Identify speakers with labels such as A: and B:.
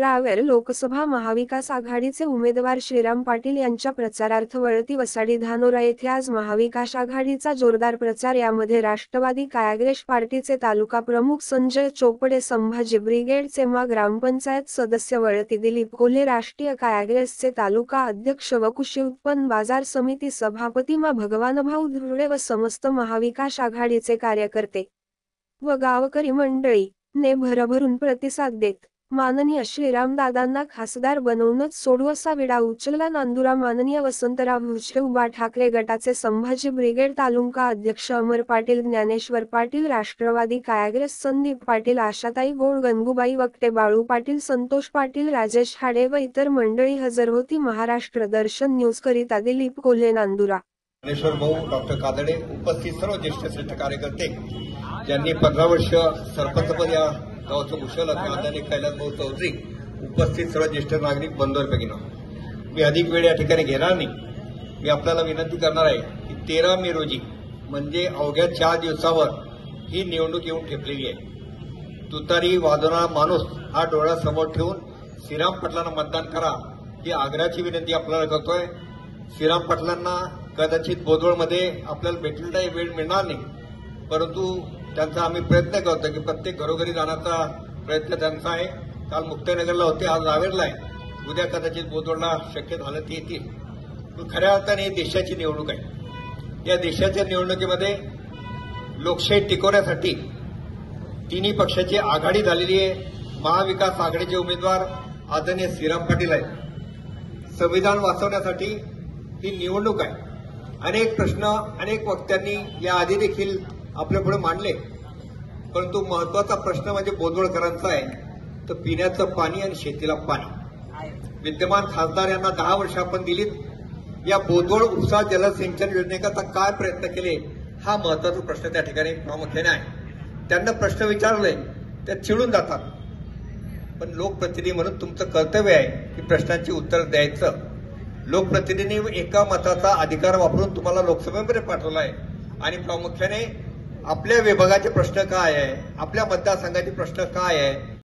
A: रावेर लोकसभा महाविकास आघाडीचे उमेदवार श्रीराम पाटील यांच्या प्रचारार्थ वळती वसाडी धानोरा येथे आज महाविकास आघाडीचा जोरदार प्रचार। यामध्ये राष्ट्रवादी काँग्रेस पार्टीचे तालुका प्रमुख संजय चोपडे, संभाजी ब्रिगेडचे ग्रामपंचायत सदस्य वळती दिलीप कोल्हे, राष्ट्रीय काँग्रेसचे तालुका अध्यक्ष व कृषी उत्पन्न बाजार समिती सभापती भगवानभाऊ धुर्वे व समस्त महाविकास आघाडीचे कार्यकर्ते व गावकरी मंडळी ने भरभरून प्रतिसाद देत माननीय श्रीरामदादांना खासदार बनवूनच सोडू असा विडा उचलला। नांदुरा माननीय वसंतराव भुजबळ उभा ठाकरे गटाचे संभाजी ब्रिगेड तालुका अध्यक्ष अमर पाटील, ज्ञानेश्वर पाटील, राष्ट्रवादी काँग्रेस संदीप पाटील, आशाताई गोड, गंगूबाई वक्ते, बाळू पाटील, संतोष पाटील, राजेश हाडे व इतर मंडळी हजर होती। महाराष्ट्र दर्शन न्यूज करिता दिलीप कोल्हे, नांदुरा।
B: ज्ञानेश्वर भाऊ, डॉक्टर कादडे, उपस्थित सर्व ज्येष्ठ श्रेष्ठ कार्यकर्ते ज्यांनी 15 वर्ष सरपंचपद या गावचं भूषवलं, आदरणीय कैलास भाऊ चौधरी, उपस्थित सर्व ज्येष्ठ नागरिक बंधूंपैकीनो मी अधिक वेळ या ठिकाणी घेणार नाही। मी आपल्याला विनंती करणार आहे की 13 मे रोजी म्हणजे अवघ्या 4 दिवसावर ही निवडणूक येऊन ठेपलेली आहे। तुतारी वाजवणारा माणूस हा डोळ्यासमोर ठेवून श्रीराम पाटलांना मतदान करा ही आग्रहाची विनंती आपल्याला करतोय। श्रीराम पाटलांना कदाचित बोदवळमध्ये आपल्याला भेटलेला वेळ मिळणार नाही, परंतु त्यांचा आम्ही प्रयत्न करतो की प्रत्येक घरोघरी जाण्याचा प्रयत्न त्यांचा आहे। काल मुक्ताईनगरला होते, आज रावेरला आहे, उद्या कदाचित बोदवडला शक्य झालं ते येतील। पण खऱ्या अर्थाने देशाची निवडणूक आहे। या देशाच्या निवडणुकीमध्ये लोकशाही टिकवण्यासाठी तिन्ही पक्षाची आघाडी झालेली आहे। महाविकास आघाडीचे उमेदवार आदरणीय श्रीराम पाटील आहेत। संविधान वाचवण्यासाठी ही निवडणूक आहे। अनेक प्रश्न अनेक वक्त्यांनी याआधी देखील आपल्यापुढे मांडले, परंतु महत्वाचा प्रश्न म्हणजे बोदवळकरांचा आहे, तर पिण्याचं पाणी आणि शेतीला पाणी। विद्यमान खासदार यांना 10 वर्ष आपण दिलीत। या बोदवळ उपसा जलसिंचन योजनेकरता काय प्रयत्न केले हा महत्वाचा प्रश्न त्या ठिकाणी प्रामुख्याने आहे। त्यांना प्रश्न विचारले त्या चिडून जातात, पण लोकप्रतिनिधी म्हणून तुमचं कर्तव्य आहे की प्रश्नांची उत्तर द्यायचं। लोकप्रतिनिधींनी एका मताचा अधिकार वापरून तुम्हाला लोकसभेमध्ये पाठवलं आहे आणि प्रामुख्याने आपल्या विभागाचे प्रश्न काय आहे, आपल्या मतदारसंघाचे प्रश्न काय आहे